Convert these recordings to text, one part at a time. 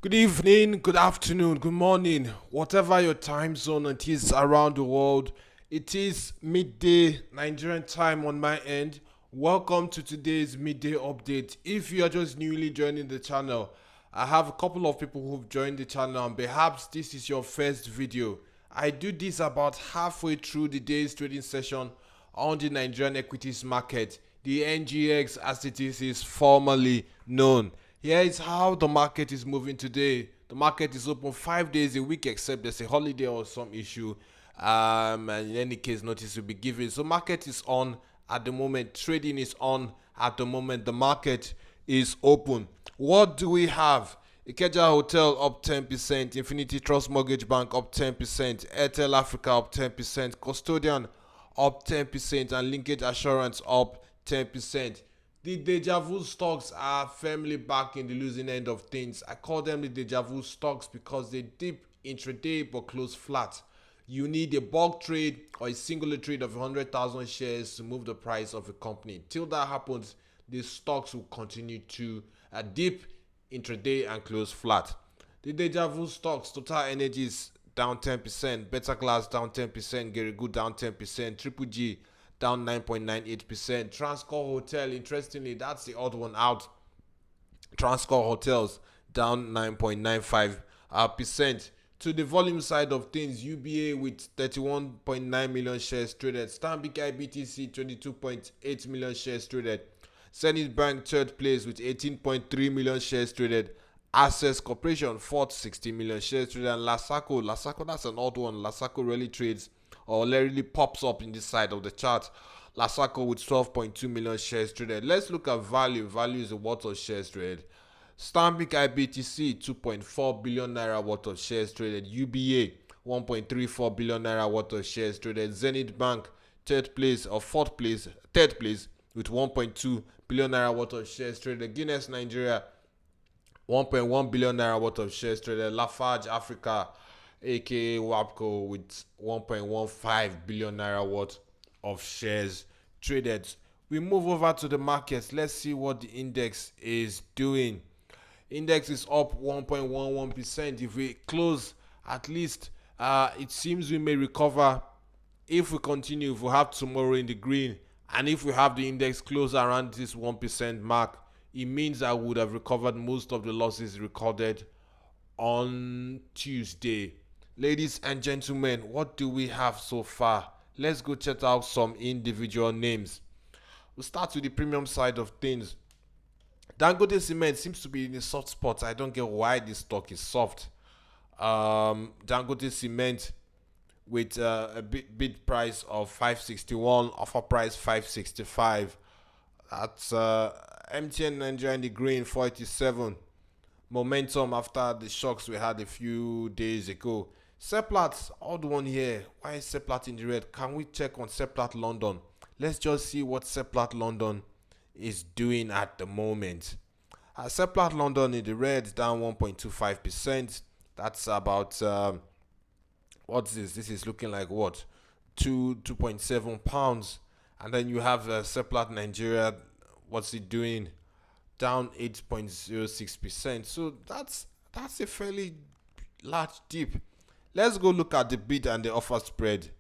Good evening, good afternoon, good morning, whatever your time zone it is around the world. It is midday Nigerian time on my end. Welcome to today's midday update. If you are just newly joining the channel, I have a couple of people who've joined the channel and perhaps this is your first video. I do this about halfway through the day's trading session on the Nigerian equities market, the NGX as it is formally known. Here is how the market is moving today. The market is open 5 days a week except there's a holiday or some issue. And in any case, notice will be given. So market is on at the moment. Trading is on at the moment. The market is open. What do we have? Ikeja Hotel up 10%, Infinity Trust Mortgage Bank up 10%, Airtel Africa up 10%, Custodian up 10%, and Linkage Assurance up 10%. The deja vu stocks are firmly back in the losing end of things. I call them the deja vu stocks because they dip intraday but close flat. You need a bulk trade or a singular trade of 100,000 shares to move the price of a company. Till that happens, the stocks will continue to dip intraday and close flat. The deja vu stocks, Total Energies down 10%, Better Glass down 10%, Gary Good down 10%, Triple G down 9.98%. Transcorp Hotel, interestingly, that's the odd one out. Transcorp Hotels down 9.95%. To the volume side of things, UBA with 31.9 million shares traded, Stanbic IBTC 22.8 million shares traded, Zenith Bank third place with 18.3 million shares traded, Access Corporation fourth 60 million shares traded, and Lasaco, that's an odd one. Lasaco really trades or rarely pops up in this side of the chart. Lasaco with 12.2 million shares traded. Let's look at value. Value is the worth of shares traded. Stanbic IBTC 2.4 billion naira worth of shares traded. UBA 1.34 billion naira worth of shares traded. Zenith Bank third place with 1.2 billion naira worth of shares traded. Guinness Nigeria 1.1 billion naira worth of shares traded. Lafarge Africa aka WAPCO with 1.15 billion naira worth of shares traded. We move over to the markets. Let's see what the index is doing. Index is up 1.11%. If we close at least, it seems we may recover if we continue. If we have tomorrow in the green, and if we have the index close around this 1% mark, it means I would have recovered most of the losses recorded on Tuesday. Ladies and gentlemen, what do we have so far? Let's go check out some individual names. We'll start with the premium side of things. Dangote Cement seems to be in a soft spot. I don't get why this stock is soft. Dangote Cement with a bid price of 561, offer price 565. That's MTN Nigeria in the green 47. Momentum after the shocks we had a few days ago. Seplat, odd one here. Why is Seplat in the red? Can we check on Seplat London? Let's just see what Seplat London is doing at the moment. Seplat London in the red, down 1.25%. That's about what's this? This is looking like what? 2.7 pounds. And then you have Seplat Nigeria. What's it doing? Down 8.06%. So that's a fairly large dip. Let's go look at the bid and the offer spread.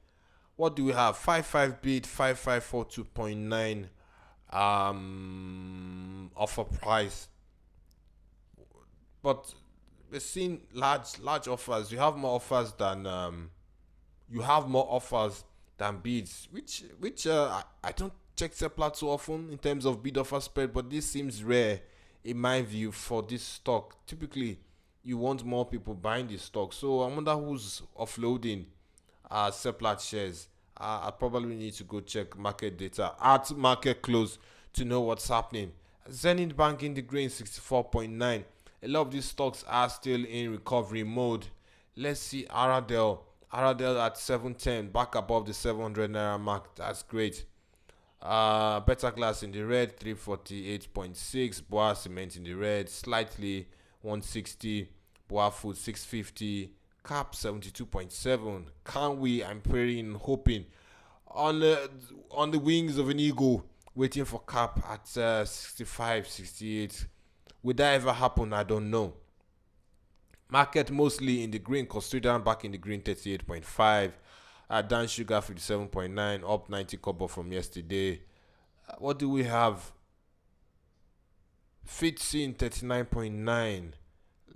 What do we have? 55 bid, 5542.9 offer price. But we're seeing large offers. You have more offers than bids, which I don't check Seplat so often in terms of bid offer spread, but this seems rare in my view for this stock. Typically, you want more people buying this stock. So I wonder who's offloading Seplat shares. I probably need to go check market data at market close to know what's happening. Zenith Bank in the green 64.9. A lot of these stocks are still in recovery mode. Let's see Aradel at 710, back above the 700 naira mark. That's great. Better Glass in the red 348.6. Boa Cement in the red slightly 160. Boa Food 650. Cap 72.7. Can we? I'm praying, hoping on the wings of an eagle, waiting for Cap at 65, 68. Would that ever happen? I don't know. Market mostly in the green. Custodian back in the green, 38.5. Dan Sugar 57.9, up 90 kobo from yesterday. What do we have? Fitsin 39.9.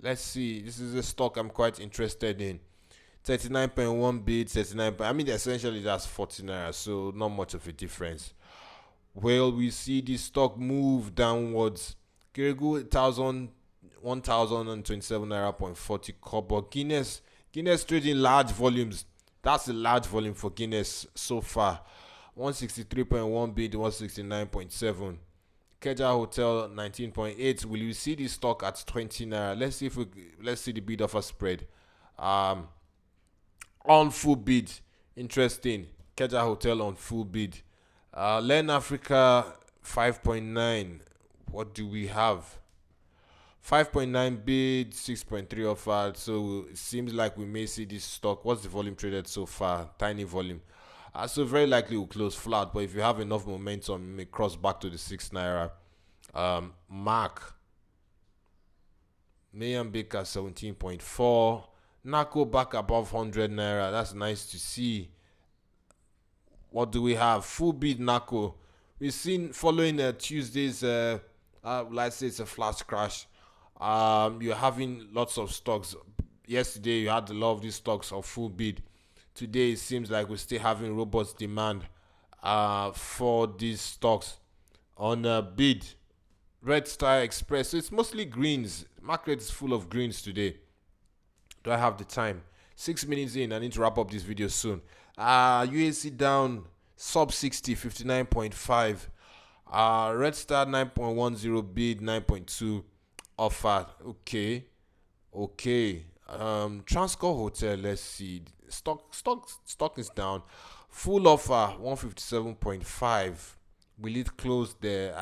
Let's see. This is a stock I'm quite interested in. 39.1 bid, 39. I mean, essentially that's 40 naira, so not much of a difference. Well, we see this stock move downwards. Kirigu 1,027 naira point 40 kobo. Guinness trading large volumes. That's a large volume for Guinness so far. 163.1 bid, 169.7. Keja Hotel 19.8. Will you see this stock at 20 naira? Let's see the bid offer spread. On full bid, interesting. Keja Hotel on full bid. Len Africa 5.9. What do we have? 5.9 bid, 6.3 offered. So it seems like we may see this stock. What's the volume traded so far? Tiny volume. So very likely will close flat. But if you have enough momentum, you may cross back to the 6 naira. Mark. Mayan Baker 17.4. Nako back above 100 naira. That's nice to see. What do we have? Full bid Nako. We've seen following Tuesday's, let's say it's a flash crash. You're having lots of stocks. Yesterday you had a lot of these stocks of full bid. Today it seems like we're still having robust demand for these stocks on bid. Red Star Express. So it's mostly greens. Market is full of greens today. Do I have the time? 6 minutes in. I need to wrap up this video soon. UAC down sub 60, 59.5. Red Star 9.10 bid, 9.2 offer. Okay. Transcorp Hotel. Let's see. Stock is down. Full offer 157.5. Will it close there?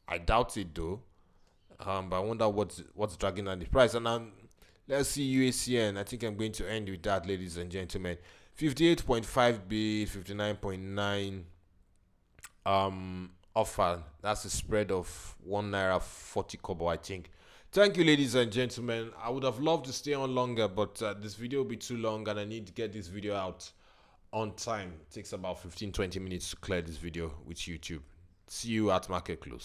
I doubt it though. But I wonder what's dragging on the price. And let's see UACN. I think I'm going to end with that, ladies and gentlemen. 58.5 bid, 59.9 offer. That's a spread of 1 naira 40 kobo, I think. Thank you, ladies and gentlemen. I would have loved to stay on longer, but this video will be too long and I need to get this video out on time. It takes about 15-20 minutes to clear this video with YouTube. See you at market close.